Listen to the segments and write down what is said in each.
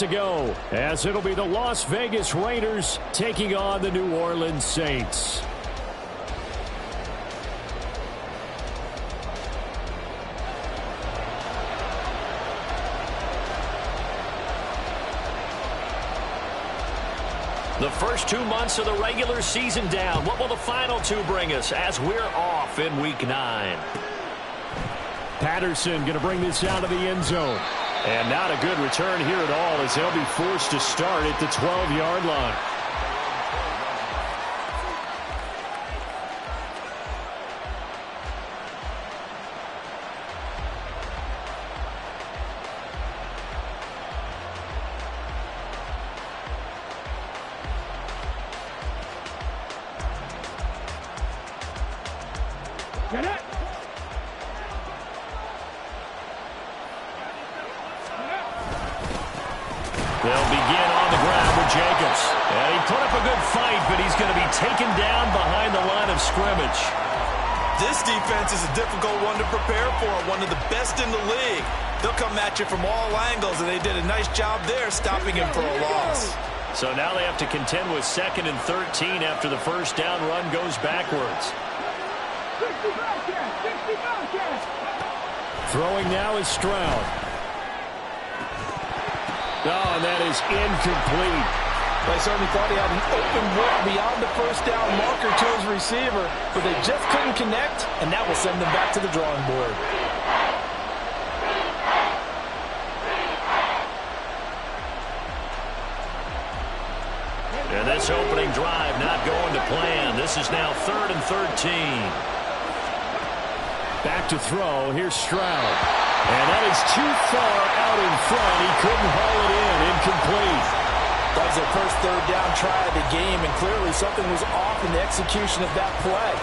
to go, as it'll be the Las Vegas Raiders taking on the New Orleans Saints. The first 2 months of the regular season down. What will the final 2 bring us as we're off in Week 9? Patterson going to bring this out of the end zone. And not a good return here at all, as they'll be forced to start at the 12-yard line. Get it! They'll begin on the ground with Jacobs. And he put up a good fight, but he's going to be taken down behind the line of scrimmage. This defense is a difficult one to prepare for, one of the best in the league. They'll come at you from all angles, and they did a nice job there stopping him for a loss. So now they have to contend with 2nd and 13 after the first down run goes backwards. Throwing now is Stroud. Oh, and that is incomplete. They certainly thought he had an open look beyond the first down marker to his receiver, but they just couldn't connect, and that will send them back to the drawing board. And this opening drive not going to plan. This is now 3rd and 13. Back to throw. Here's Stroud. And that is too far out in front. He couldn't haul it in. Incomplete. That was their first 3rd down try of the game, and clearly something was off in the execution of that play.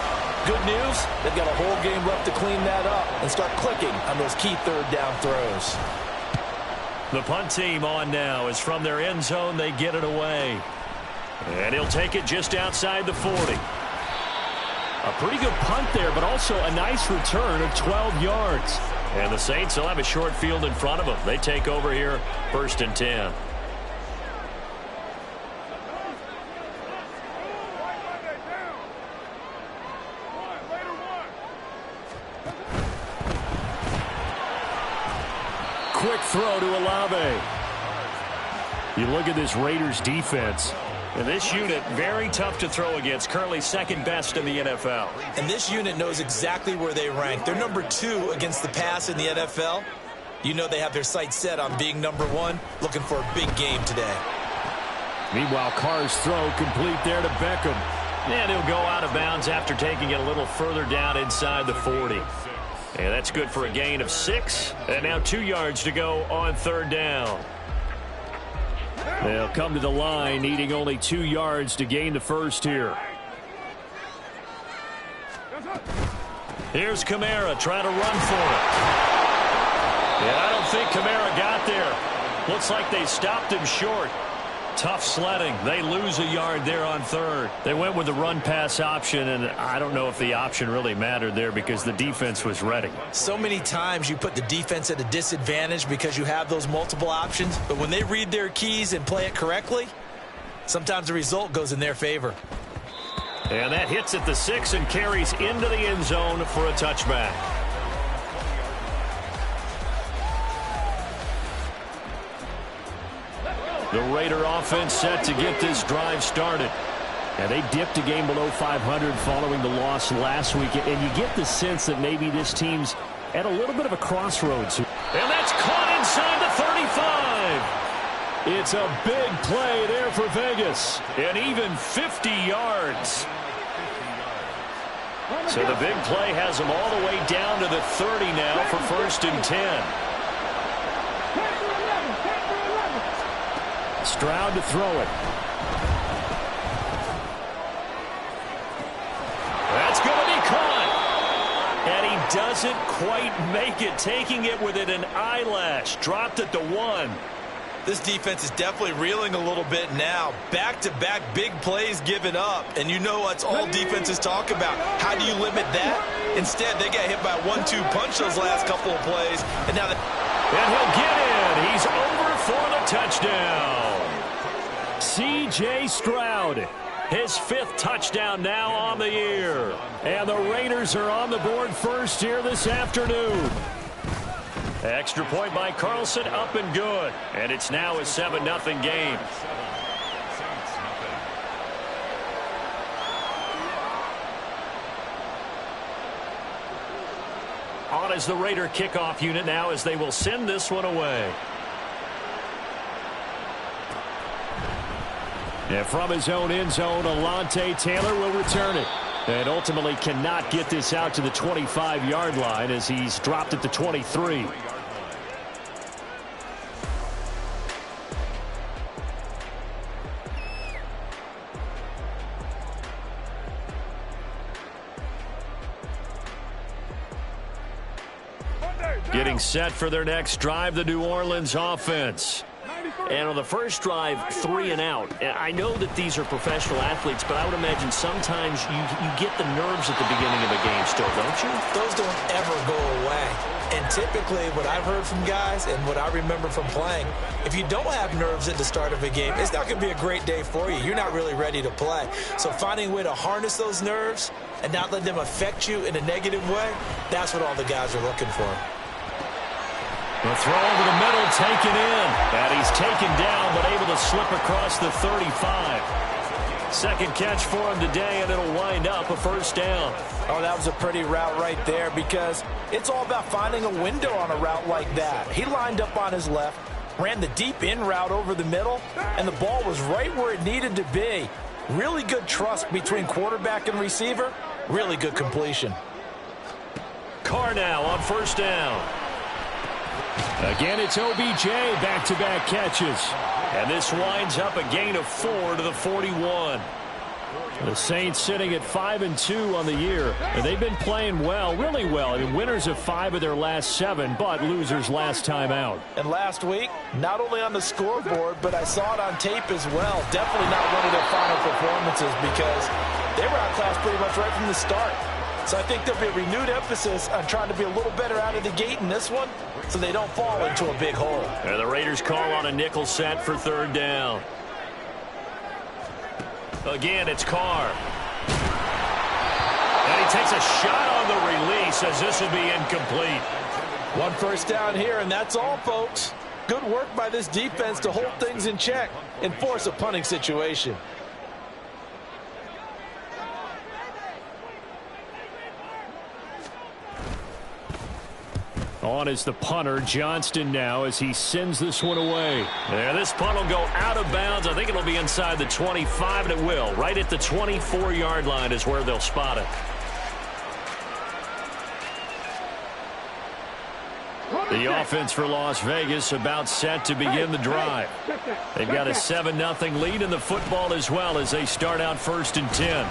Good news, they've got a whole game left to clean that up and start clicking on those key 3rd down throws. The punt team on now is from their end zone. They get it away. And he'll take it just outside the 40. A pretty good punt there, but also a nice return of 12 yards. And the Saints will have a short field in front of them. They take over here, 1st and 10. Quick throw to Olave. You look at this Raiders defense. And this unit, very tough to throw against, currently 2nd best in the NFL. And this unit knows exactly where they rank. They're number 2 against the pass in the NFL. You know they have their sights set on being number 1, looking for a big game today. Meanwhile, Carr's throw complete there to Beckham. And he'll go out of bounds after taking it a little further down inside the 40. And that's good for a gain of 6. And now 2 yards to go on 3rd down. They'll come to the line, needing only 2 yards to gain the first here. Here's Kamara trying to run for it. Yeah, I don't think Kamara got there. Looks like they stopped him short. Tough sledding. They lose a yard there on 3rd. They went with the run-pass option, and I don't know if the option really mattered there because the defense was ready. So many times you put the defense at a disadvantage because you have those multiple options, but when they read their keys and play it correctly, sometimes the result goes in their favor. And that hits at the 6 and carries into the end zone for a touchback. The Raider offense set to get this drive started. And they dipped a game below 500 following the loss last week. And you get the sense that maybe this team's at a little bit of a crossroads. And that's caught inside the 35. It's a big play there for Vegas. And even 50 yards. So the big play has them all the way down to the 30 now for 1st and 10. Stroud to throw it. That's going to be caught. And he doesn't quite make it, taking it within an eyelash. Dropped at the 1. This defense is definitely reeling a little bit now. Back-to-back big plays given up. And you know what's all defenses talk about. How do you limit that? Instead, they got hit by a 1-2 punch those last couple of plays. And now and he'll get in. He's over for the touchdown. C.J. Stroud, his 5th touchdown now on the year. And the Raiders are on the board first here this afternoon. Extra point by Carlson, up and good. And it's now a 7-0 game. On as the Raider kickoff unit now as they will send this one away. And from his own end zone, Alontae Taylor will return it. And ultimately cannot get this out to the 25-yard line as he's dropped at the 23. Getting set for their next drive, the New Orleans offense. And on the first drive, 3 and out. I know that these are professional athletes, but I would imagine sometimes you get the nerves at the beginning of a game still, don't you? Those don't ever go away. And typically what I've heard from guys and what I remember from playing, if you don't have nerves at the start of a game, it's not going to be a great day for you. You're not really ready to play. So finding a way to harness those nerves and not let them affect you in a negative way, that's what all the guys are looking for. The throw over the middle, taken in. And he's taken down, but able to slip across the 35. Second catch for him today, and it'll wind up a first down. Oh, that was a pretty route right there because it's all about finding a window on a route like that. He lined up on his left, ran the deep in route over the middle, and the ball was right where it needed to be. Really good trust between quarterback and receiver. Really good completion. Carr now on first down. Again, it's OBJ, back-to-back catches. And this winds up a gain of 4 to the 41. The Saints sitting at 5-2 on the year, and they've been playing well, really well. I mean, winners of 5 of their last 7, but losers last time out. And last week, not only on the scoreboard, but I saw it on tape as well. Definitely not one of their final performances because they were outclassed pretty much right from the start. So I think there'll be a renewed emphasis on trying to be a little better out of the gate in this one so they don't fall into a big hole. And the Raiders call on a nickel set for third down. Again, it's Carr. And he takes a shot on the release as this will be incomplete. One first down here, and that's all, folks. Good work by this defense to hold things in check and force a punting situation. On is the punter, Johnston now, as he sends this one away. Yeah, this punt will go out of bounds. I think it'll be inside the 25, and it will. Right at the 24-yard line is where they'll spot it. The offense for Las Vegas about set to begin the drive. They've got a 7-0 lead in the football as well as they start out 1st and 10.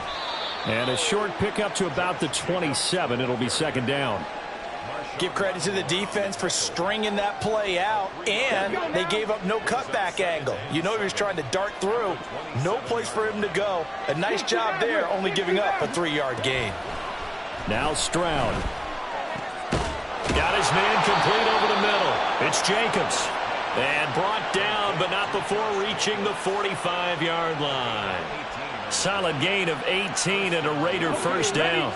And a short pickup to about the 27. It'll be second down. Give credit to the defense for stringing that play out, and they gave up no cutback angle. You know he was trying to dart through. No place for him to go. A nice job there, only giving up a 3-yard gain. Now Stroud. Got his man complete over the middle. It's Jacobs. And brought down, but not before reaching the 45-yard line. Solid gain of 18 and a Raider first down.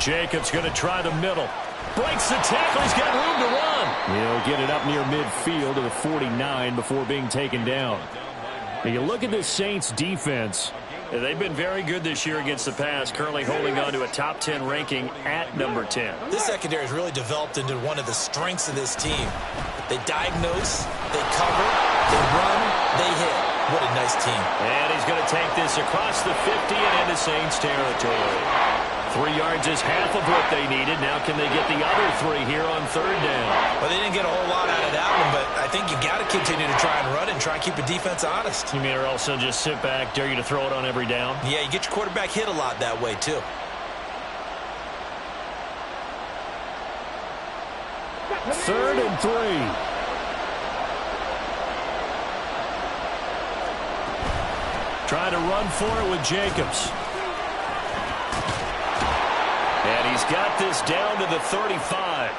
Jacobs going to try the middle. Breaks the tackle. He's got room to run. He'll get it up near midfield to the 49 before being taken down. Now you look at this Saints defense. They've been very good this year against the pass, currently holding on to a top 10 ranking at number 10. This secondary has really developed into one of the strengths of this team. They diagnose, they cover, they run, they hit. What a nice team. And he's going to take this across the 50 and into Saints territory. 3 yards is half of what they needed. Now can they get the other 3 here on third down? Well, they didn't get a whole lot out of that one, but I think you got to continue to try and run it and try and keep the defense honest. You mean or also just sit back, dare you to throw it on every down? Yeah, you get your quarterback hit a lot that way, too. Third and 3. Trying to run for it with Jacobs. And He's got this down to the 35.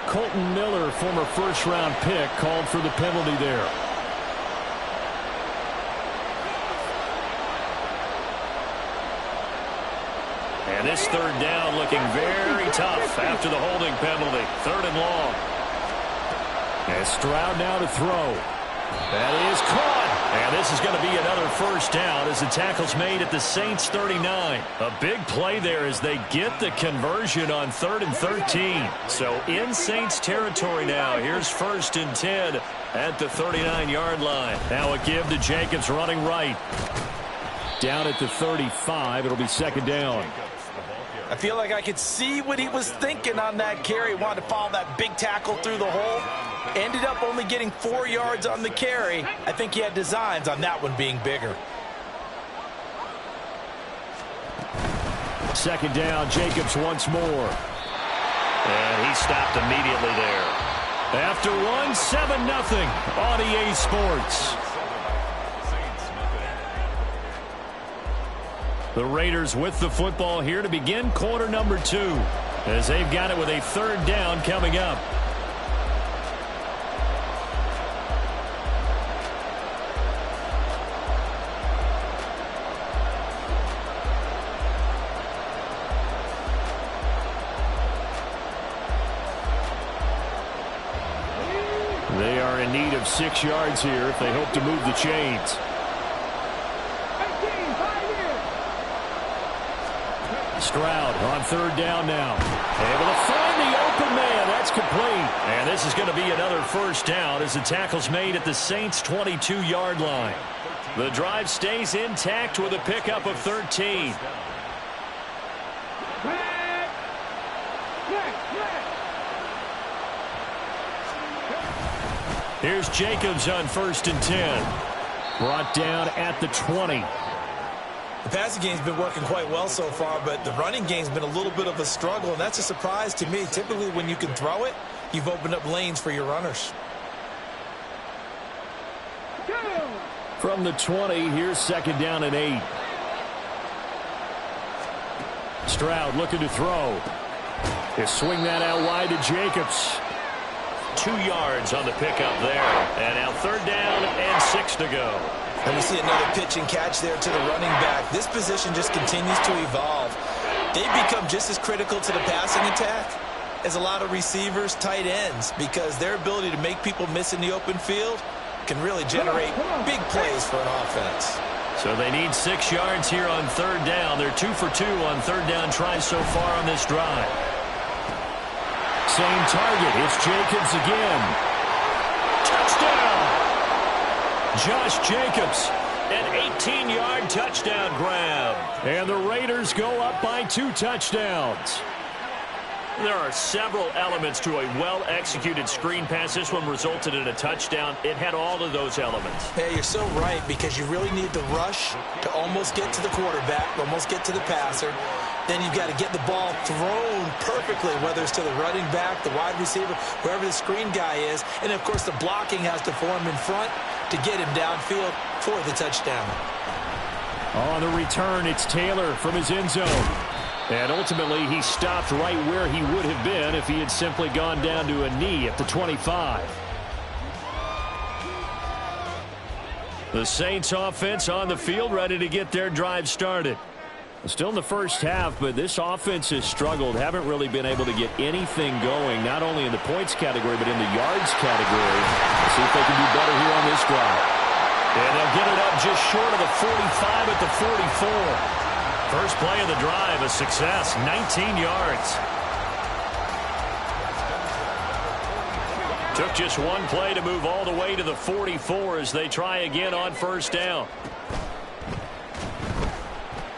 Colton Miller, former first-round pick, called for the penalty there. And this third down looking very tough after the holding penalty. 3rd and long. And Stroud now to throw. That is caught. And this is going to be another first down as the tackle's made at the Saints 39. A big play there as they get the conversion on 3rd and 13. So in Saints territory now. Here's 1st and 10 at the 39-yard line. Now a give to Jacobs running right. Down at the 35. It'll be 2nd down. I feel like I could see what he was thinking on that carry. Wanted to follow that big tackle through the hole. Ended up only getting 4 yards on the carry. I think he had designs on that one being bigger. 2nd down, Jacobs once more. And he stopped immediately there. After one, 7-0 on EA Sports. The Raiders with the football here to begin quarter number 2 as they've got it with a 3rd down coming up. They are in need of 6 yards here if they hope to move the chains. Stroud on 3rd down now. Able to find the open man. That's complete. And this is going to be another first down as the tackle's made at the Saints 22-yard line. The drive stays intact with a pickup of 13. Here's Jacobs on 1st and 10. Brought down at the 20. The passing game's been working quite well so far, but the running game's been a little bit of a struggle, and that's a surprise to me. Typically, when you can throw it, you've opened up lanes for your runners. From the 20, here's 2nd down and 8. Stroud looking to throw. He'll swing that out wide to Jacobs. 2 yards on the pickup there. And now 3rd down and 6 to go. And we see another pitch and catch there to the running back. This position just continues to evolve. They've become just as critical to the passing attack as a lot of receivers, tight ends, because their ability to make people miss in the open field can really generate big plays for an offense. So they need 6 yards here on 3rd down. They're 2 for 2 on 3rd down tries so far on this drive. Same target. It's Jacobs again. Touchdown! Josh Jacobs, an 18-yard touchdown grab. And the Raiders go up by 2 touchdowns. There are several elements to a well-executed screen pass. This one resulted in a touchdown. It had all of those elements. Yeah, you're so right, because you really need the rush to almost get to the quarterback, almost get to the passer. Then you've got to get the ball thrown perfectly, whether it's to the running back, the wide receiver, wherever the screen guy is. And, of course, the blocking has to form in front to get him downfield for the touchdown. On the return, it's Taylor from his end zone. And ultimately, he stopped right where he would have been if he had simply gone down to a knee at the 25. The Saints offense on the field, ready to get their drive started. Still in the first half, but this offense has struggled. Haven't really been able to get anything going, not only in the points category, but in the yards category. Let's see if they can do better here on this drive. And they'll get it up just short of the 45 at the 44. First play of the drive, a success, 19 yards. Took just one play to move all the way to the 44 as they try again on 1st down.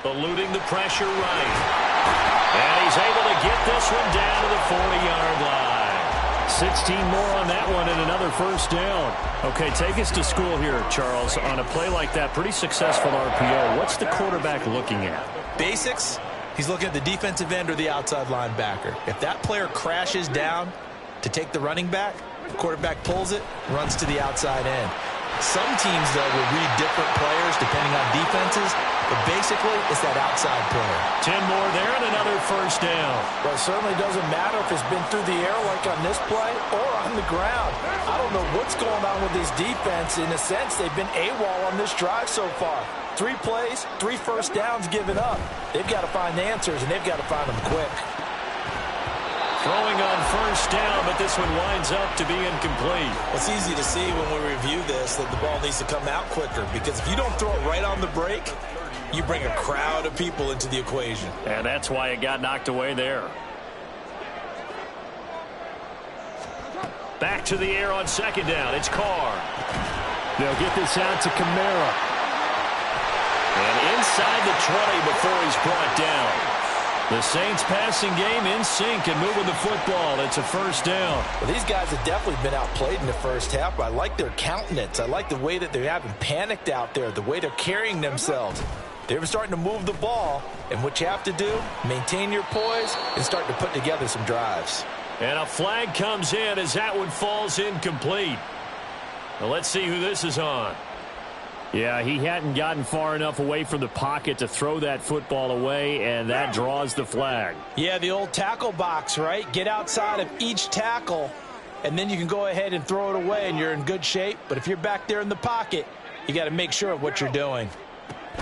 Eluding the pressure right. And he's able to get this one down to the 40-yard line. 16 more on that one and another 1st down. Okay, take us to school here, Charles. On a play like that, pretty successful RPO. What's the quarterback looking at? Basics, he's looking at the defensive end or the outside linebacker. If that player crashes down to take the running back, the quarterback pulls it, runs to the outside end. Some teams, though, will read different players depending on defenses, but basically it's that outside player. 10 more there and another first down. Well, it certainly doesn't matter if it's been through the air like on this play or on the ground. I don't know what's going on with this defense. In a sense, they've been AWOL on this drive so far. 3 plays, 3 first downs given up. They've got to find answers, and they've got to find them quick. Throwing on first down, but this one winds up to be incomplete. It's easy to see when we review this that the ball needs to come out quicker, because if you don't throw it right on the break, you bring a crowd of people into the equation. And that's why it got knocked away there. Back to the air on second down. It's Carr. They'll get this out to Kamara. And inside the 20 before he's brought down. The Saints passing game in sync and moving the football. It's a first down. Well, these guys have definitely been outplayed in the first half. I like their countenance. I like the way that they haven't panicked out there, the way they're carrying themselves. They're starting to move the ball, and what you have to do, maintain your poise and start to put together some drives. And a flag comes in as that one falls incomplete. Now let's see who this is on. Yeah, he hadn't gotten far enough away from the pocket to throw that football away, and that draws the flag. Yeah, the old tackle box, right? Get outside of each tackle, and then you can go ahead and throw it away, and you're in good shape. But if you're back there in the pocket, you got to make sure of what you're doing.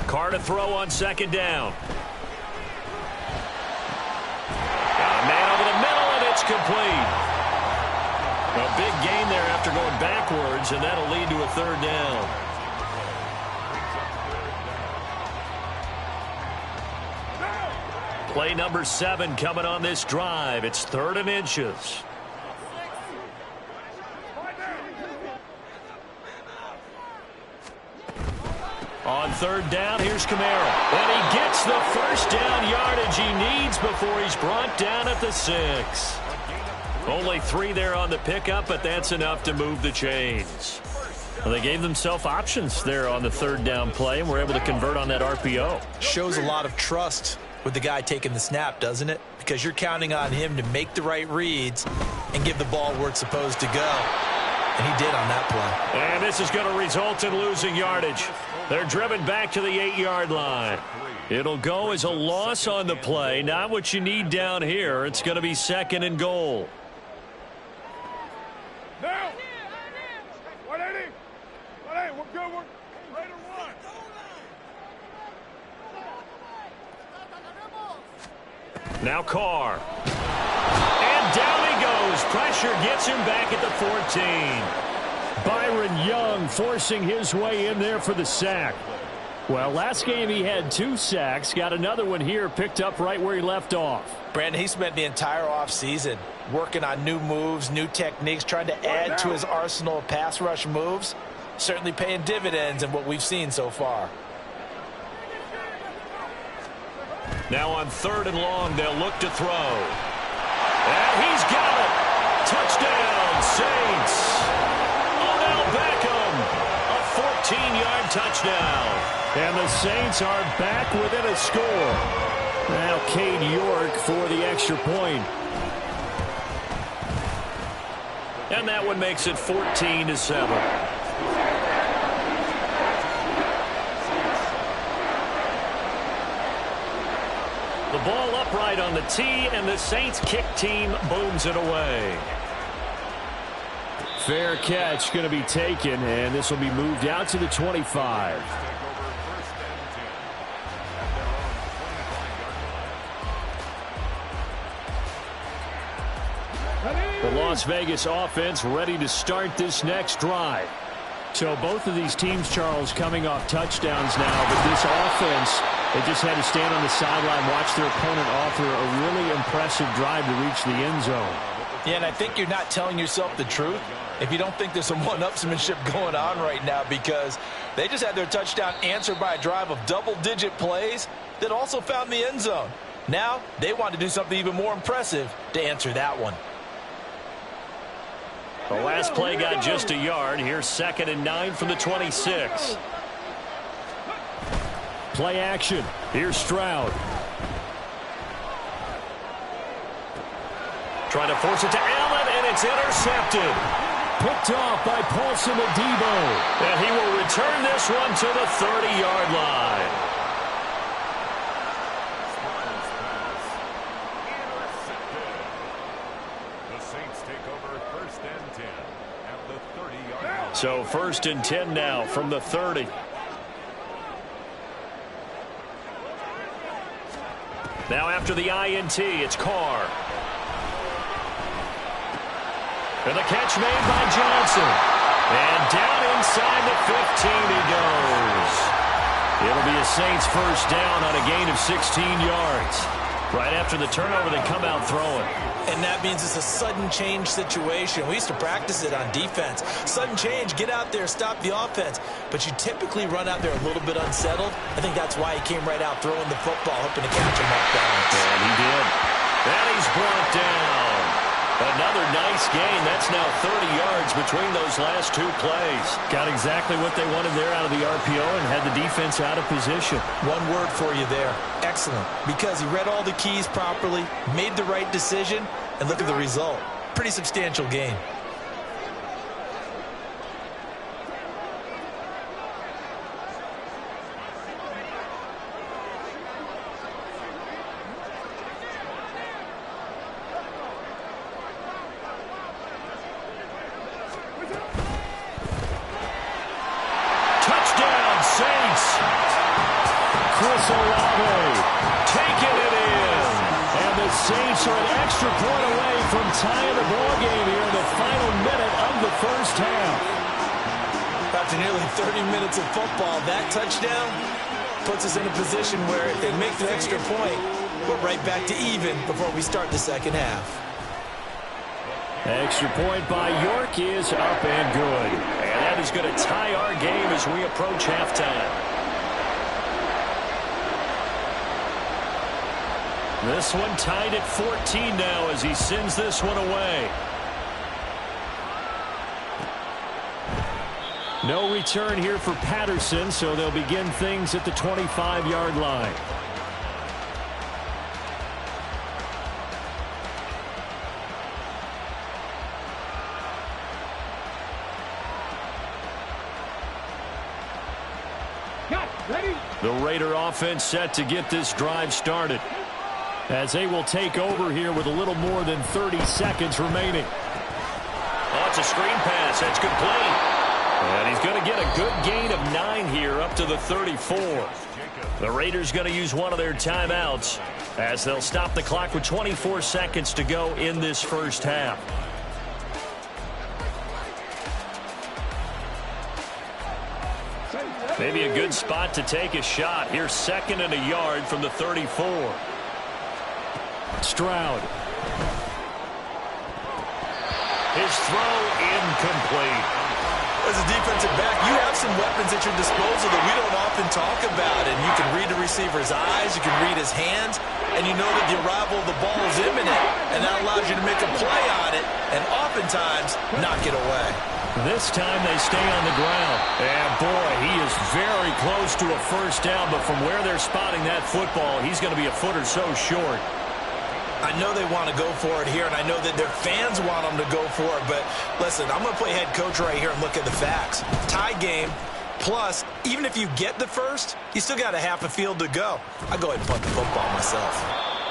Carr to throw on second down. Got a man over the middle, and it's complete. A big gain there after going backwards, and that'll lead to a third down. Play number 7 coming on this drive. It's 3rd and inches. On 3rd down, here's Kamara. And he gets the first down yardage he needs before he's brought down at the 6. Only 3 there on the pickup, but that's enough to move the chains. Well, they gave themselves options there on the 3rd down play, and were able to convert on that RPO. Shows a lot of trust with the guy taking the snap, doesn't it? Because you're counting on him to make the right reads and give the ball where it's supposed to go. And he did on that play. And this is going to result in losing yardage. They're driven back to the 8-yard line. It'll go as a loss on the play. Not what you need down here. It's going to be 2nd and goal. Now, 180. 180, we're good. We're ready to run. Now Carr. And down he goes. Pressure gets him back at the 14. Byron Young forcing his way in there for the sack. Well, last game he had 2 sacks. Got another one here, picked up right where he left off. Brandon, he spent the entire offseason working on new moves, new techniques, trying to add to his arsenal of pass rush moves. Certainly paying dividends in what we've seen so far. Now on 3rd and long, they'll look to throw. And he's got it. Touchdown, Saints. Odell Beckham, a 14-yard touchdown. And the Saints are back within a score. Now Cade York for the extra point. And that one makes it 14-7. The ball upright on the tee, and the Saints kick team booms it away. Fair catch going to be taken, and this will be moved out to the 25. The Las Vegas offense ready to start this next drive. So both of these teams, Charles, coming off touchdowns now, but this offense, they just had to stand on the sideline, watch their opponent offer a really impressive drive to reach the end zone. Yeah, and I think you're not telling yourself the truth if you don't think there's some one-upsmanship going on right now, because they just had their touchdown answered by a drive of double-digit plays that also found the end zone. Now they want to do something even more impressive to answer that one. The last play got just a yard. Here's 2nd and 9 from the 26. Play action. Here's Stroud. Trying to force it to Allen, and it's intercepted. Picked off by Paulson Adebo. And he will return this one to the 30-yard line. The Saints take over 1st and 10 at the 30-yard line. So 1st and 10 now from the 30. Now after the INT, it's Carr. And the catch made by Johnson. And down inside the 15 he goes. It'll be a Saints first down on a gain of 16 yards. Right after the turnover, they come out throwing. And that means it's a sudden change situation. We used to practice it on defense. Sudden change, get out there, stop the offense. But you typically run out there a little bit unsettled. I think that's why he came right out throwing the football, hoping to catch him off balance. And he did. And he's brought down. Another nice gain. That's now 30 yards between those last two plays. Got exactly what they wanted there out of the RPO and had the defense out of position. One word for you there. Excellent. Because he read all the keys properly, made the right decision, and look at the result. Pretty substantial gain. Saints are an extra point away from tying the ball game here in the final minute of the first half. After nearly 30 minutes of football, that touchdown puts us in a position where if they make the extra point, we're right back to even before we start the second half. Extra point by York is up and good. And that is going to tie our game as we approach halftime. This one tied at 14 now as he sends this one away. No return here for Patterson, so they'll begin things at the 25-yard line. The Raider offense set to get this drive started, as they will take over here with a little more than 30 seconds remaining. Oh, it's a screen pass. That's complete. And he's going to get a good gain of 9 here up to the 34. The Raiders going to use one of their timeouts as they'll stop the clock with 24 seconds to go in this first half. Maybe a good spot to take a shot. Here's 2nd and a yard from the 34. Stroud. His throw incomplete. As a defensive back, you have some weapons at your disposal that we don't often talk about. And you can read the receiver's eyes, you can read his hands, and you know that the arrival of the ball is imminent. And that allows you to make a play on it and oftentimes knock it away. This time they stay on the ground. And boy, he is very close to a first down, but from where they're spotting that football, he's going to be a foot or so short. I know they want to go for it here, and I know that their fans want them to go for it, but listen, I'm going to play head coach right here and look at the facts. Tie game, plus, even if you get the first, you still got a half a field to go. I'll go ahead and punt the football myself.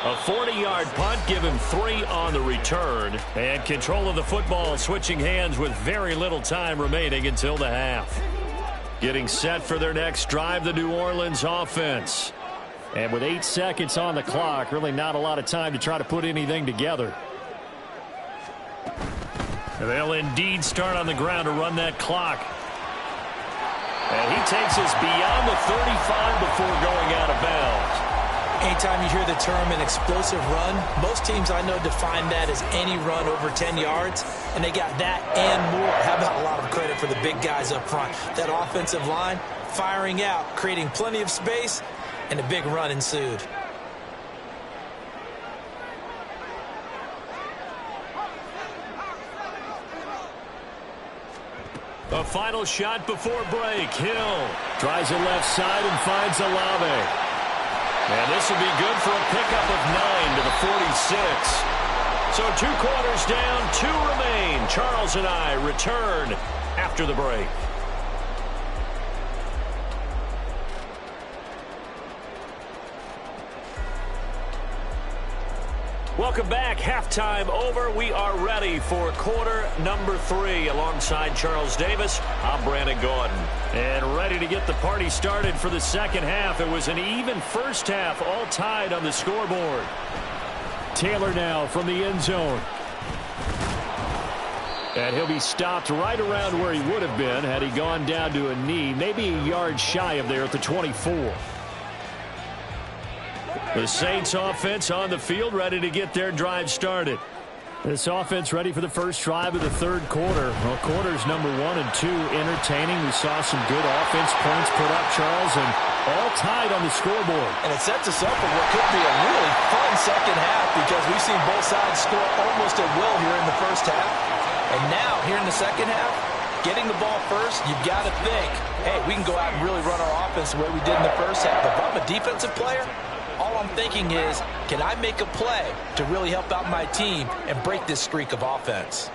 A 40-yard punt, give him 3 on the return. And control of the football switching hands with very little time remaining until the half. Getting set for their next drive, the New Orleans offense. And with 8 seconds on the clock, really not a lot of time to try to put anything together. They'll indeed start on the ground to run that clock. And he takes us beyond the 35 before going out of bounds. Anytime you hear the term an explosive run, most teams I know define that as any run over 10 yards, and they got that and more. How about a lot of credit for the big guys up front? That offensive line firing out, creating plenty of space, and a big run ensued. A final shot before break. Hill tries the left side and finds Olave. And this will be good for a pickup of 9 to the 46. So 2 quarters down, 2 remain. Charles and I return after the break. Welcome back. Halftime over. We are ready for quarter number 3. Alongside Charles Davis, I'm Brandon Gordon. And ready to get the party started for the second half. It was an even first half, all tied on the scoreboard. Taylor now from the end zone. And he'll be stopped right around where he would have been had he gone down to a knee, maybe a yard shy of there at the 24. The Saints offense on the field, ready to get their drive started. This offense ready for the first drive of the third quarter. Well, quarters number 1 and 2 entertaining. We saw some good offense points put up, Charles, and all tied on the scoreboard. And it sets us up for what could be a really fun second half because we've seen both sides score almost at will here in the first half. And now, here in the second half, getting the ball first, you've got to think, hey, we can go out and really run our offense the way we did in the first half. But if I'm a defensive player, all I'm thinking is, can I make a play to really help out my team and break this streak of offense?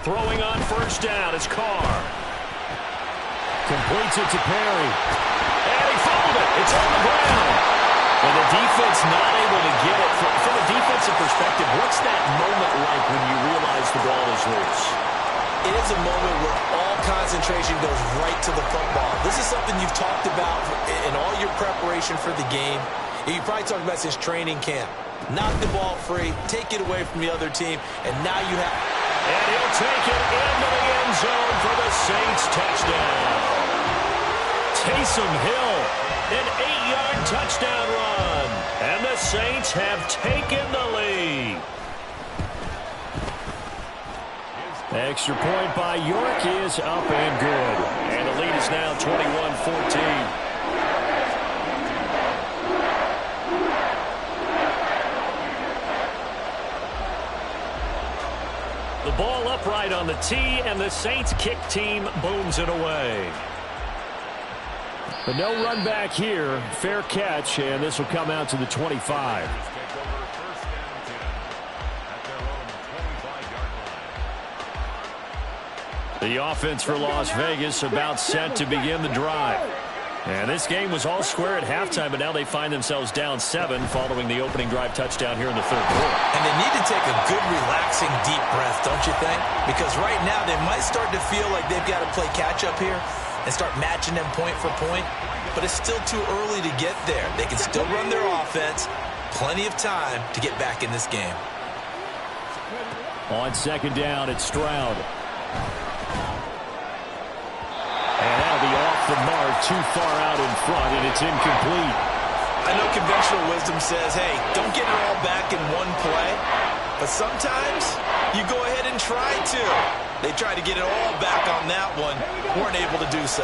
Throwing on first down, it's Carr. Completes it to Perry. And he fumbled it. It's on the ground. And the defense not able to get it. From a defensive perspective, what's that moment like when you realize the ball is loose? It is a moment where all concentration goes right to the football. This is something you've talked about in all your preparation for the game. You probably talked about since training camp. Knock the ball free, take it away from the other team, and now you have... And he'll take it into the end zone for the Saints touchdown. Taysom Hill, an 8-yard touchdown run. And the Saints have taken the lead. Extra point by York is up and good. And the lead is now 21-14. The ball upright on the tee, and the Saints kick team booms it away. But no run back here. Fair catch, and this will come out to the 25. The offense for Las Vegas about set to begin the drive. And this game was all square at halftime, but now they find themselves down 7 following the opening drive touchdown here in the third quarter. And they need to take a good, relaxing, deep breath, don't you think? Because right now they might start to feel like they've got to play catch-up here and start matching them point for point. But it's still too early to get there. They can still run their offense. Plenty of time to get back in this game. On second down, it's Stroud. And that'll be off the mark, too far out in front, and it's incomplete. I know conventional wisdom says, hey, don't get it all back in one play. But sometimes you go ahead and try to. They tried to get it all back on that one. Weren't able to do so.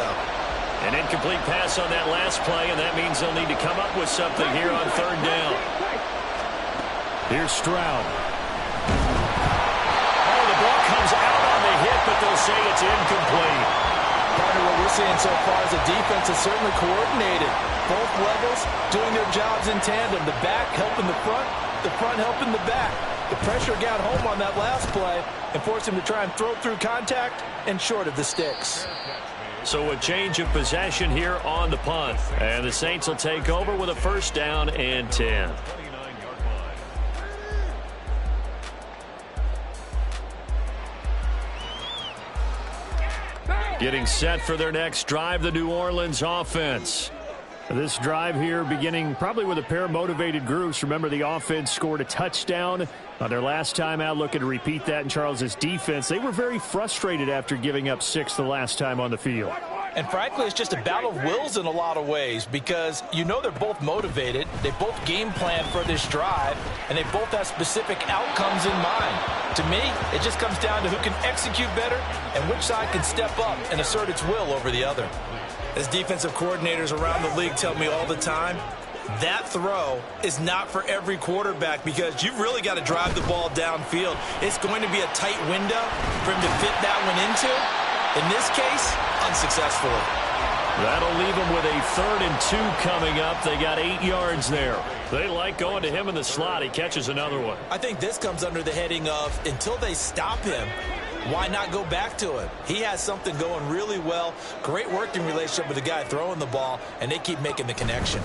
An incomplete pass on that last play, and that means they'll need to come up with something here on third down. Here's Stroud. Oh, the ball comes out on the hit, but they'll say it's incomplete. Partner, what we're seeing so far is the defense is certainly coordinated. Both levels doing their jobs in tandem. The back helping the front helping the back. The pressure got home on that last play and forced him to try and throw through contact and short of the sticks. So a change of possession here on the punt. And the Saints will take over with a first down and 10. Getting set for their next drive, the New Orleans offense. This drive here beginning probably with a pair of motivated groups. Remember, the offense scored a touchdown on their last time out. Looking to repeat that in Charles's defense. They were very frustrated after giving up 6 the last time on the field. And frankly, it's just a battle of wills in a lot of ways because you know they're both motivated. They both game plan for this drive, and they both have specific outcomes in mind. To me, it just comes down to who can execute better and which side can step up and assert its will over the other. As defensive coordinators around the league tell me all the time, that throw is not for every quarterback because you've really got to drive the ball downfield. It's going to be a tight window for him to fit that one into. In this case, unsuccessfully. That'll leave them with a 3rd and 2 coming up. They got 8 yards there. They like going to him in the slot. He catches another one. I think this comes under the heading of until they stop him, why not go back to him? He has something going really well. Great working relationship with the guy throwing the ball, and they keep making the connection.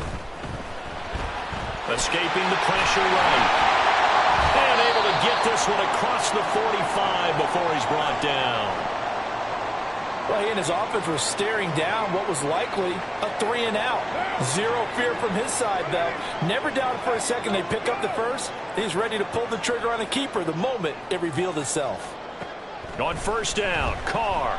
Escaping the pressure right. And able to get this one across the 45 before he's brought down. Well, he and his offense were staring down what was likely a 3-and-out. Zero fear from his side, though. Never doubted for a second they pick up the first. He's ready to pull the trigger on a keeper the moment it revealed itself. On 1st down, Carr.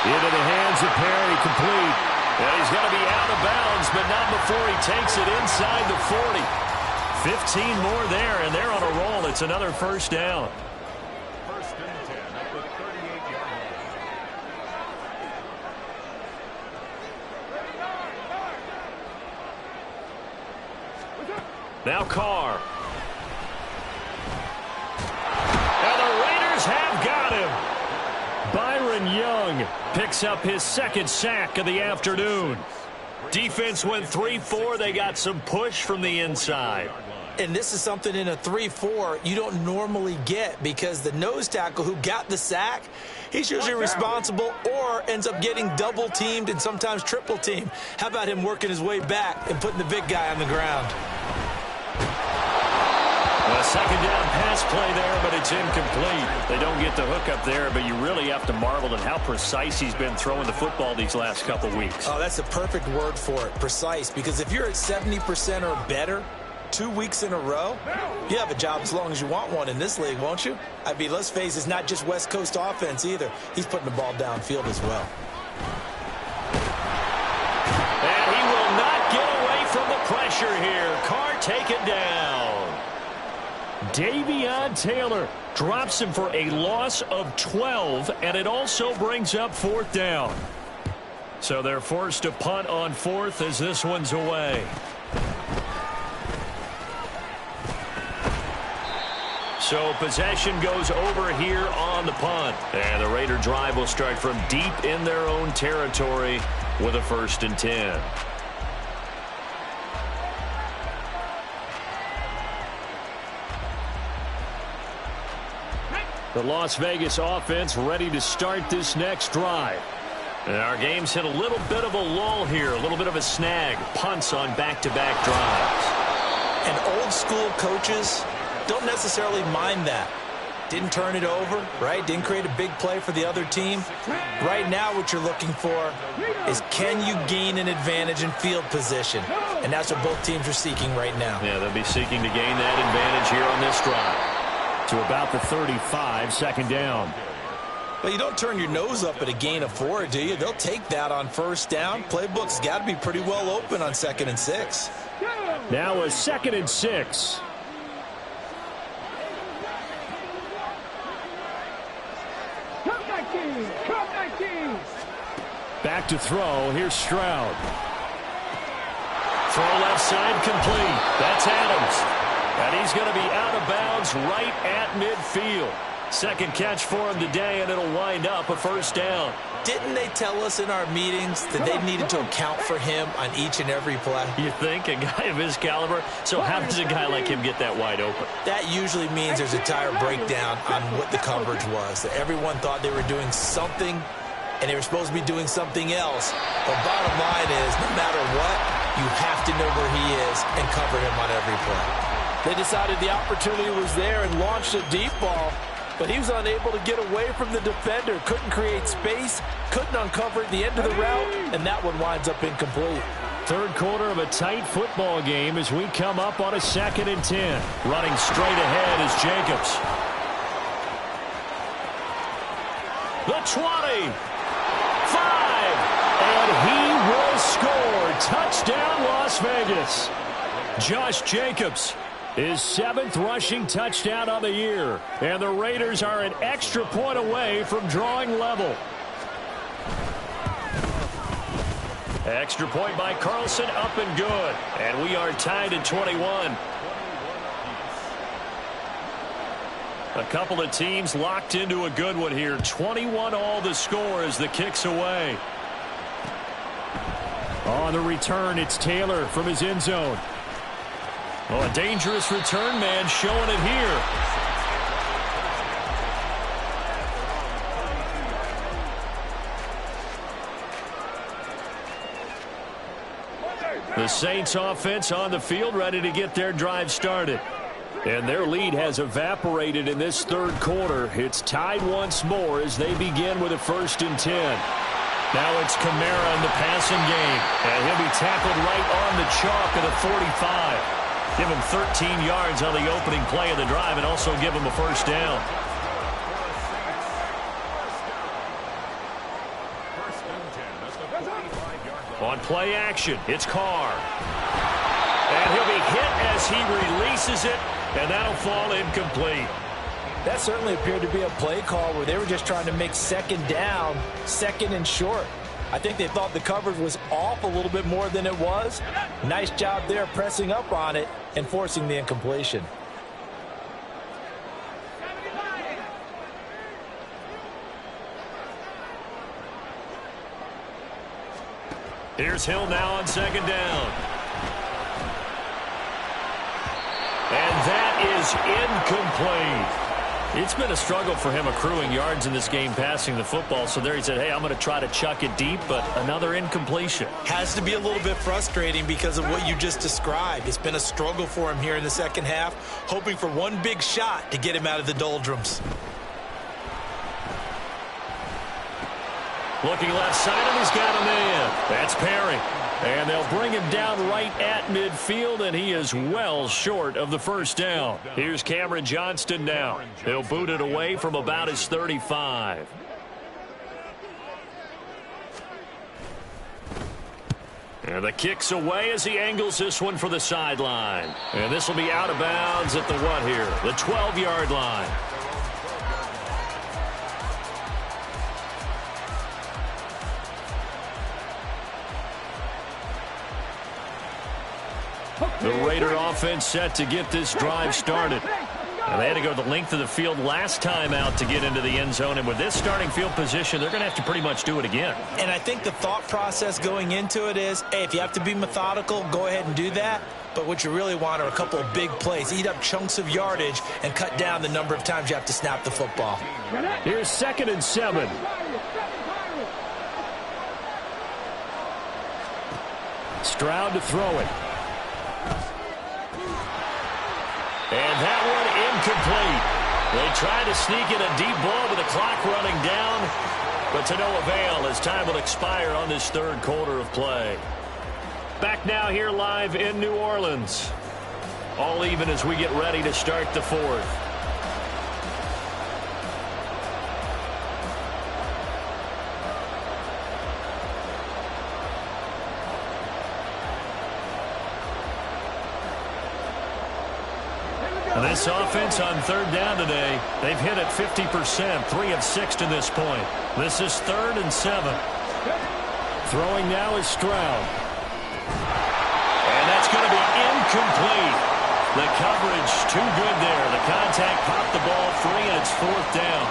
Into the hands of Perry, complete. And he's going to be out of bounds, but not before he takes it inside the 40. 15 more there, and they're on a roll. It's another 1st down. Now Carr. And the Raiders have got him. Byron Young picks up his 2nd sack of the afternoon. Defense went 3-4. They got some push from the inside. And this is something in a 3-4 you don't normally get because the nose tackle who got the sack, he's usually responsible or ends up getting double teamed and sometimes triple teamed. How about him working his way back and putting the big guy on the ground? A 2nd down pass play there, but it's incomplete. They don't get the hook up there, but you really have to marvel at how precise he's been throwing the football these last couple weeks. Oh, that's a perfect word for it, precise, because if you're at 70% or better 2 weeks in a row, you have a job as long as you want one in this league, won't you? I mean, let's face it, it's not just West Coast offense either. He's putting the ball downfield as well. And he will not get away from the pressure here. Carr taken down. Davion Taylor drops him for a loss of 12, and it also brings up 4th down. So they're forced to punt on 4th as this one's away. So possession goes over here on the punt. And the Raider drive will start from deep in their own territory with a 1st and 10. The Las Vegas offense ready to start this next drive. And our game's hit a little bit of a lull here, a little bit of a snag. Punts on back-to-back drives. And old school coaches don't necessarily mind that. Didn't turn it over, right? Didn't create a big play for the other team. Right now what you're looking for is can you gain an advantage in field position? And that's what both teams are seeking right now. Yeah, they'll be seeking to gain that advantage here on this drive. To about the 35, 2nd down. Well, you don't turn your nose up at a gain of 4, do you? They'll take that on 1st down. Playbook's got to be pretty well open on 2nd and 6. Now a 2nd and 6. Back to throw. Here's Stroud. Throw left side complete. That's Adams. And he's going to be out of bounds right at midfield. 2nd catch for him today, and it'll wind up a 1st down. Didn't they tell us in our meetings that they needed to account for him on each and every play? You think? A guy of his caliber? So how does a guy like him get that wide open? That usually means there's a tire breakdown on what the coverage was. That everyone thought they were doing something, and they were supposed to be doing something else. But bottom line is, no matter what, you have to know where he is and cover him on every play. They decided the opportunity was there and launched a deep ball, but he was unable to get away from the defender. Couldn't create space, couldn't uncover at the end of the route, and that one winds up incomplete. 3rd quarter of a tight football game as we come up on a 2nd and 10. Running straight ahead is Jacobs. The 20. 5. And he will score. Touchdown, Las Vegas. Josh Jacobs, his 7th rushing touchdown on the year. And the Raiders are an extra point away from drawing level. Extra point by Carlson, up and good. And we are tied at 21. A couple of teams locked into a good one here. 21 all the score as the kick's away. On the return, it's Taylor from his end zone. Oh, a dangerous return man showing it here. The Saints offense on the field, ready to get their drive started. And their lead has evaporated in this third quarter. It's tied once more as they begin with a 1st and 10. Now it's Kamara in the passing game. And he'll be tackled right on the chalk at the 45. Give him 13 yards on the opening play of the drive and also give him a 1st down. On play action, it's Carr. And he'll be hit as he releases it, and that'll fall incomplete. That certainly appeared to be a play call where they were just trying to make 2nd down, 2nd and short. I think they thought the coverage was off a little bit more than it was. Nice job there pressing up on it and forcing the incompletion. Here's Hill now on 2nd down. And that is incomplete. It's been a struggle for him accruing yards in this game passing the football. So there he said, hey, I'm going to try to chuck it deep, but another incompletion. Has to be a little bit frustrating because of what you just described. It's been a struggle for him here in the 2nd half, hoping for one big shot to get him out of the doldrums. Looking left side, and he's got a man. That's Perry. And they'll bring him down right at midfield, and he is well short of the 1st down. Here's Cameron Johnston now. He'll boot it away from about his 35. And the kick's away as he angles this one for the sideline. And this will be out of bounds at the what here? The 12-yard line. The Raider offense set to get this drive started. And they had to go the length of the field last time out to get into the end zone. And with this starting field position, they're going to have to pretty much do it again. And I think the thought process going into it is, hey, if you have to be methodical, go ahead and do that. But what you really want are a couple of big plays. Eat up chunks of yardage and cut down the number of times you have to snap the football. Here's 2nd and 7. Stroud to throw it. And that one incomplete. They tried to sneak in a deep ball with the clock running down, but to no avail as time will expire on this 3rd quarter of play. Back now here live in New Orleans. All even as we get ready to start the 4th. This offense on 3rd down today, they've hit it 50%, 3 of 6 to this point. This is 3rd and 7. Throwing now is Stroud. And that's going to be incomplete. The coverage too good there. The contact popped the ball free, and it's 4th down.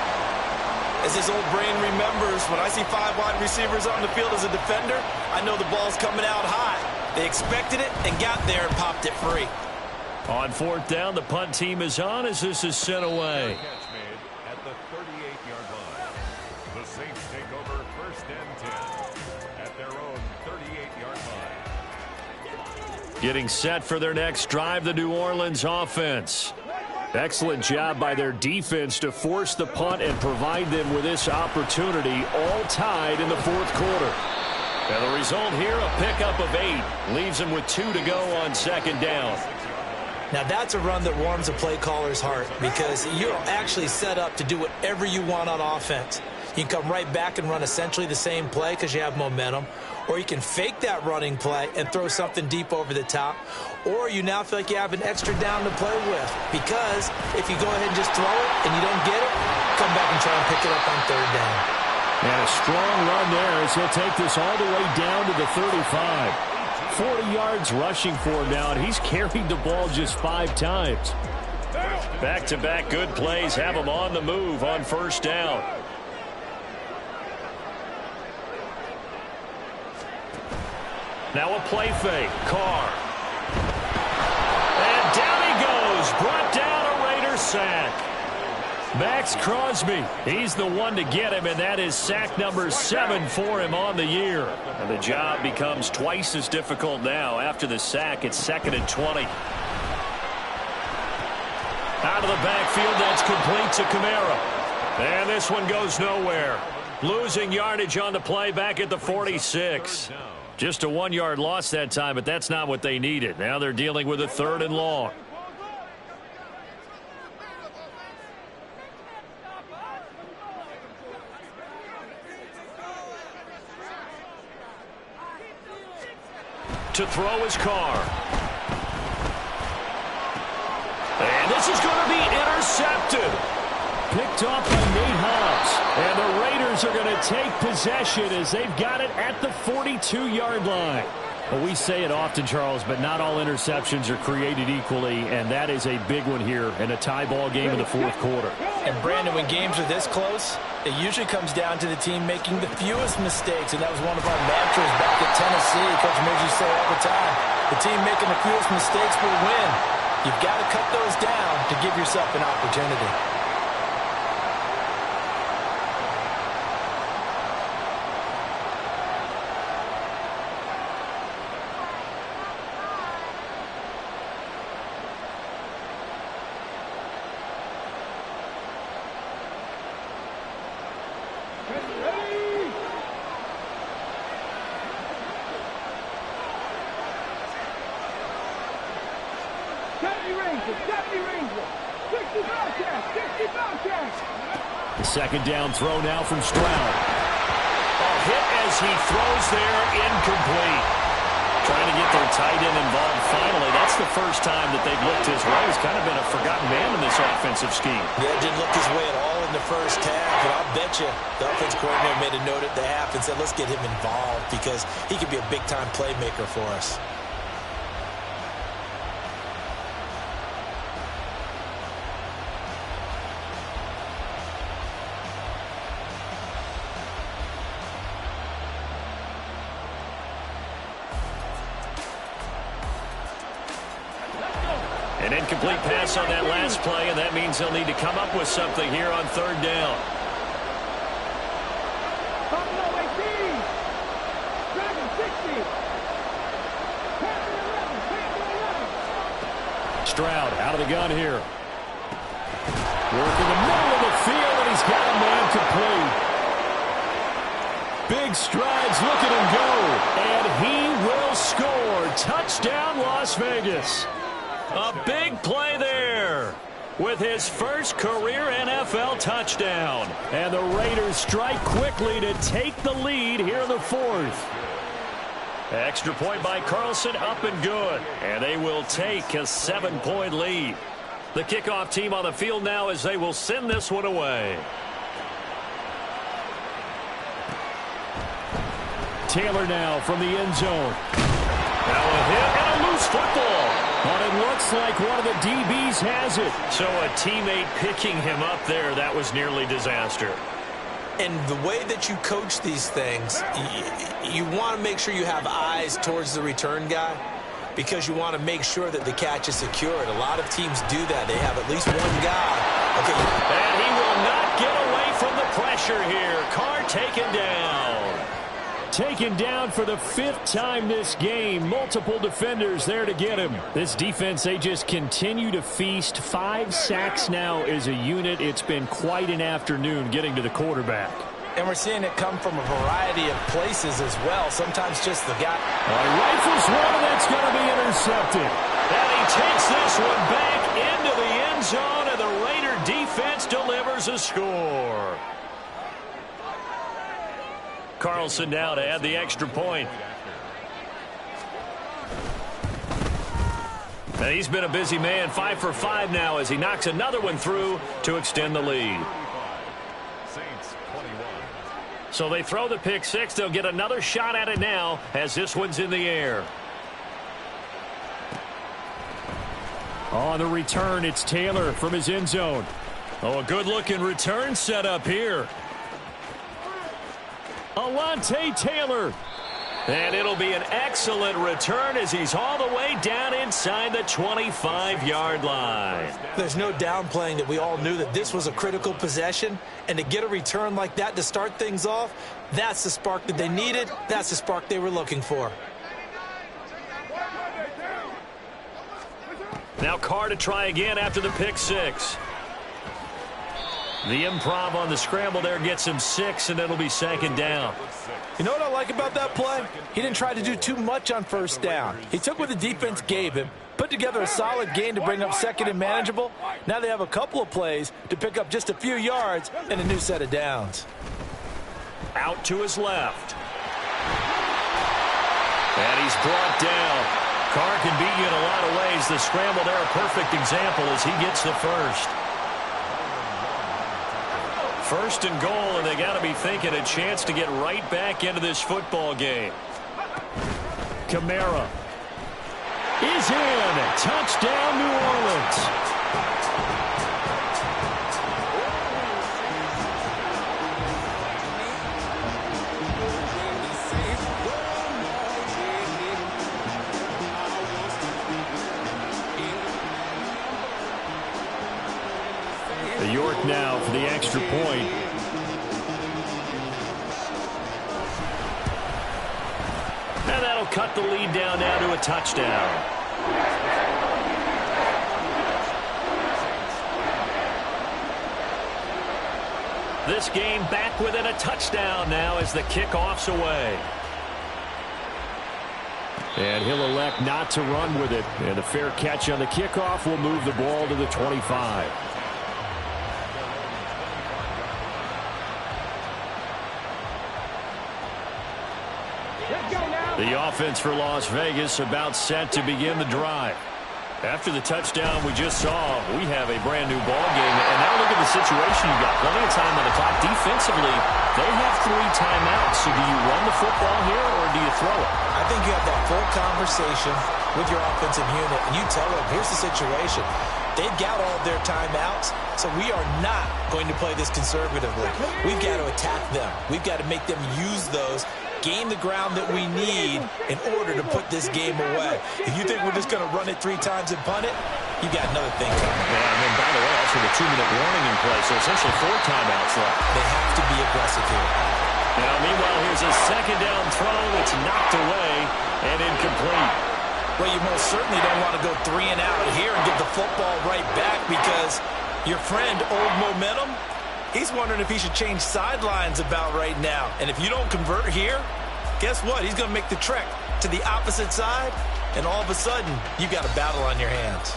As his old brain remembers, when I see 5 wide receivers on the field as a defender, I know the ball's coming out high. They expected it and got there and popped it free. On 4th down, the punt team is on as this is sent away. Catch made at the 38-yard line. The Saints take over 1st and 10 at their own 38-yard line. Getting set for their next drive, the New Orleans offense. Excellent job by their defense to force the punt and provide them with this opportunity, all tied in the 4th quarter. And the result here, a pickup of 8. Leaves them with 2 to go on 2nd down. Now, that's a run that warms a play caller's heart because you're actually set up to do whatever you want on offense. You can come right back and run essentially the same play because you have momentum, or you can fake that running play and throw something deep over the top, or you now feel like you have an extra down to play with because if you go ahead and just throw it and you don't get it, come back and try and pick it up on 3rd down. And a strong run there as he'll take this all the way down to the 35. 40 yards rushing for him now, and he's carried the ball just 5 times. Back-to-back good plays have them on the move on first down. Now a play fake. Carr. And down he goes. Brought down a Raider sack. Max Crosby, he's the one to get him, and that is sack number 7 for him on the year. And the job becomes twice as difficult now. After the sack, it's 2nd and 20. Out of the backfield, that's complete to Kamara. And this one goes nowhere. Losing yardage on the play back at the 46. Just a 1-yard loss that time, but that's not what they needed. Now they're dealing with a 3rd and long. To throw his Carr. And this is going to be intercepted. Picked off by Nate Hobbs. And the Raiders are going to take possession as they've got it at the 42-yard line. Well, we say it often, Charles, but not all interceptions are created equally, and that is a big one here in a tie ball game in the 4th quarter. And, Brandon, when games are this close, it usually comes down to the team making the fewest mistakes, and that was one of our mantras back at Tennessee. Coach Midge used to say all the time, the team making the fewest mistakes will win. You've got to cut those down to give yourself an opportunity. The 2nd down throw now from Stroud. A hit as he throws there, incomplete. Trying to get their tight end involved finally. That's the first time that they've looked his way. He's kind of been a forgotten man in this offensive scheme. Yeah, didn't look his way at all in the first half, but I'll bet you the offense coordinator made a note at the half and said, let's get him involved because he could be a big-time playmaker for us. An incomplete pass on that last play, and that means they'll need to come up with something here on 3rd down. Stroud out of the gun here. Working the middle of the field, and he's got a man complete. Big strides, look at him go. And he will score. Touchdown, Las Vegas. A big play there with his first career NFL touchdown. And the Raiders strike quickly to take the lead here in the 4th. Extra point by Carlson, up and good. And they will take a 7-point lead. The kickoff team on the field now as they will send this one away. Taylor now from the end zone. Now a hit and a loose football. But it looks like one of the DBs has it. So a teammate picking him up there, that was nearly disaster. And the way that you coach these things, you want to make sure you have eyes towards the return guy because you want to make sure that the catch is secured. A lot of teams do that. They have at least one guy. Okay. And he will not get away from the pressure here. Carr taken down. Taken down for the 5th time this game. Multiple defenders there to get him. This defense, they just continue to feast. 5 sacks now as a unit. It's been quite an afternoon getting to the quarterback. And we're seeing it come from a variety of places as well. Sometimes just the guy. Rifles one, and that's going to be intercepted. And he takes this one back into the end zone, and the Raider defense delivers a score. Carlson now to add the extra point. And he's been a busy man, 5 for 5 now as he knocks another one through to extend the lead. So they throw the pick 6. They'll get another shot at it now as this one's in the air. On the return, it's Taylor from his end zone. Oh, a good-looking return setup here. Alontae Taylor. And it'll be an excellent return as he's all the way down inside the 25-yard line. There's no downplaying that we all knew that this was a critical possession, and to get a return like that to start things off, that's the spark that they needed. That's the spark they were looking for. Now Carr to try again after the pick six. The improv on the scramble there gets him 6, and it'll be second down. You know what I like about that play? He didn't try to do too much on first down. He took what the defense gave him, put together a solid game to bring up second and manageable. Now they have a couple of plays to pick up just a few yards and a new set of downs. Out to his left. And he's brought down. Carr can beat you in a lot of ways. The scramble there, a perfect example as he gets the first. First and goal, and they got to be thinking a chance to get right back into this football game. Kamara is in. Touchdown, New Orleans. York now for the extra point. And that'll cut the lead down now to a touchdown. This game back within a touchdown now as the kickoff's away. And he'll elect not to run with it. And a fair catch on the kickoff will move the ball to the 25. The offense for Las Vegas about set to begin the drive. After the touchdown we just saw, we have a brand new ball game. And now look at the situation. You've got plenty of time on the clock. Defensively, they have 3 timeouts. So do you run the football here or do you throw it? I think you have that full conversation with your offensive unit, and you tell them, here's the situation. They've got all of their timeouts, so we are not going to play this conservatively. We've got to attack them. We've got to make them use those, gain the ground that we need in order to put this game away. If you think we're just going to run it 3 times and punt it, you got another thing coming. Yeah, and then, by the way, also the 2-minute warning in play, so essentially 4 timeouts left. They have to be aggressive here. Now, meanwhile, here's a second down throw. It's knocked away and incomplete. Well, you most certainly don't want to go 3 and out here and get the football right back because your friend, Old Momentum, he's wondering if he should change sidelines about right now. And if you don't convert here, guess what? He's going to make the trek to the opposite side, and all of a sudden, you've got a battle on your hands.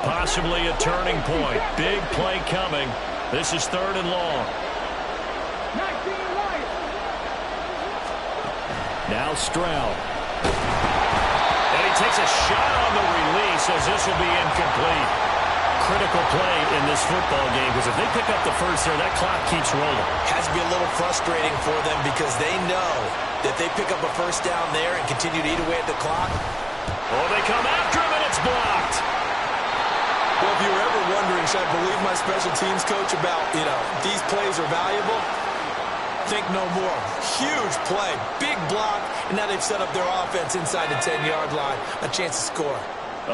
Possibly a turning point. Big play coming. This is 3rd and long. Now Stroud. And he takes a shot on the release as this will be incomplete. Critical play in this football game because if they pick up the first there, that clock keeps rolling. Has to be a little frustrating for them because they know that they pick up a first down there and continue to eat away at the clock. Oh, they come after him and it's blocked. Well, if you were ever wondering, should I believe my special teams coach about, these plays are valuable? Think no more. Huge play, big block, and now they've set up their offense inside the 10-yard line. A chance to score.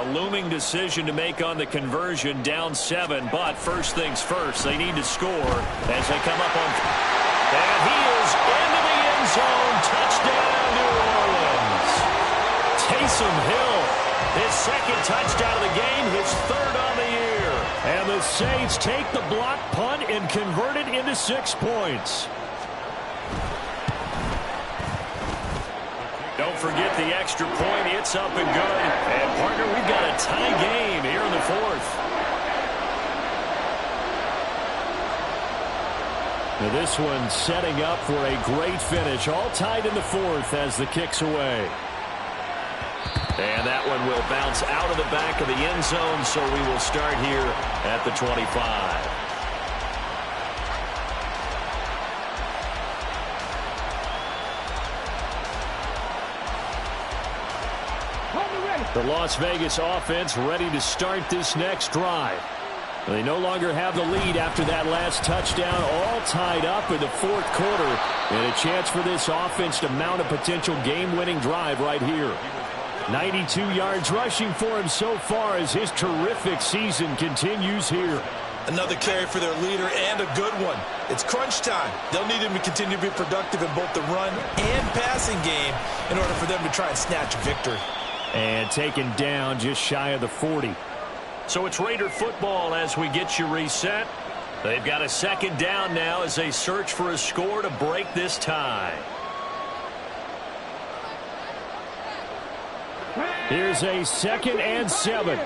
A looming decision to make on the conversion, down 7, but first things first, they need to score as they come up on. And he is into the end zone. Touchdown, New Orleans. Taysom Hill, his 2nd touchdown of the game, his 3rd on the year. And the Saints take the block punt and convert it into 6 points. Don't forget the extra point. It's up and good. And, partner, we've got a tie game here in the 4th. Now this one setting up for a great finish. All tied in the 4th as the kick's away. And that one will bounce out of the back of the end zone, so we will start here at the 25. The Las Vegas offense ready to start this next drive. They no longer have the lead after that last touchdown, all tied up in the fourth quarter, and a chance for this offense to mount a potential game-winning drive right here. 92 yards rushing for him so far as his terrific season continues here. Another carry for their leader and a good one. It's crunch time. They'll need him to continue to be productive in both the run and passing game in order for them to try and snatch a victory. And taken down just shy of the 40. So it's Raider football as we get you reset. They've got a second down now as they search for a score to break this tie. Here's a 2nd and 7.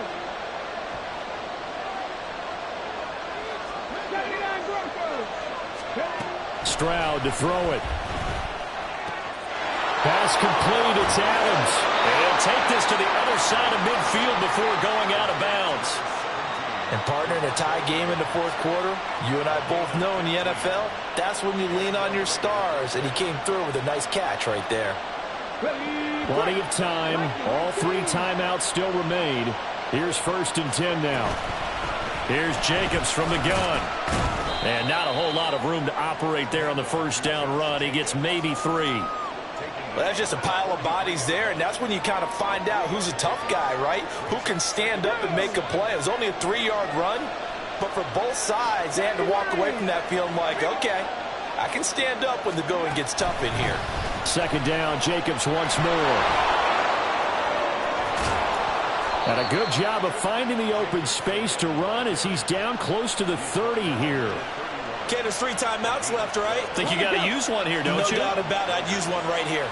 Stroud to throw it. Pass complete. It's Adams. And take this to the other side of midfield before going out of bounds. And partner, in a tie game in the fourth quarter, you and I both know in the NFL, that's when you lean on your stars, and he came through with a nice catch right there. Plenty of time. All 3 timeouts still remain. Here's 1st and 10 now. Here's Jacobs from the gun. And not a whole lot of room to operate there on the first down run. He gets maybe 3. Well, that's just a pile of bodies there, and that's when you kind of find out who's a tough guy, right? Who can stand up and make a play. It was only a 3-yard run, but for both sides, they had to walk away from that feeling like, okay, I can stand up when the going gets tough in here. 2nd down, Jacobs once more. And a good job of finding the open space to run as he's down close to the 30 here. Okay, there's 3 timeouts left, right? Think you got to use one here, don't you? No doubt about it. I'd use one right here.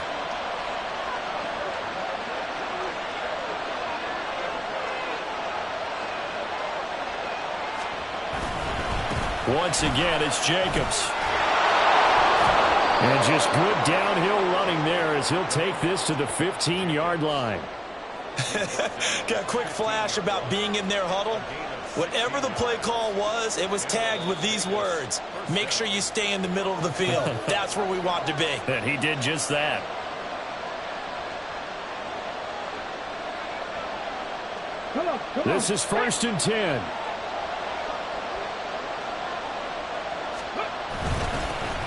Once again, it's Jacobs. And just good downhill running there as he'll take this to the 15-yard line. Got a quick flash about being in their huddle. Whatever the play call was, it was tagged with these words: make sure you stay in the middle of the field. That's where we want to be. And he did just that. This is 1st and 10.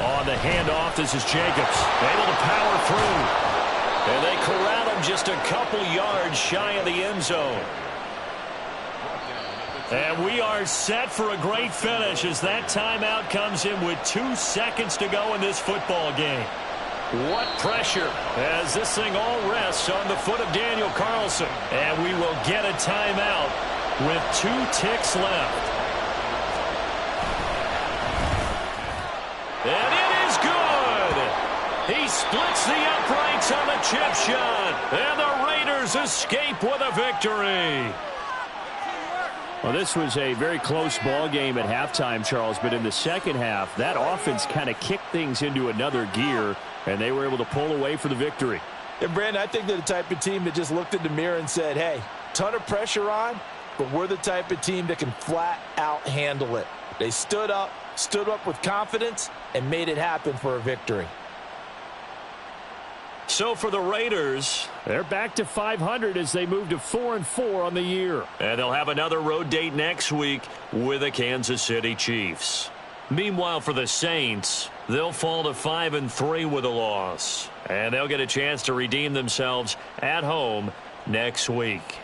On the handoff, this is Jacobs. Able to power through. And they corral him just a couple yards shy of the end zone. And we are set for a great finish as that timeout comes in with 2 seconds to go in this football game. What pressure as this thing all rests on the foot of Daniel Carlson. And we will get a timeout with 2 ticks left. And it is good. He splits the uprights on the chip shot. And the Raiders escape with a victory. Well, this was a very close ball game at halftime, Charles, but in the second half, that offense kind of kicked things into another gear, and they were able to pull away for the victory. And, Brandon, I think they're the type of team that just looked in the mirror and said, hey, ton of pressure on, but we're the type of team that can flat out handle it. They stood up with confidence, and made it happen for a victory. So for the Raiders, they're back to 500 as they move to 4-4 on the year. And they'll have another road date next week with the Kansas City Chiefs. Meanwhile, for the Saints, they'll fall to 5-3 with a loss. And they'll get a chance to redeem themselves at home next week.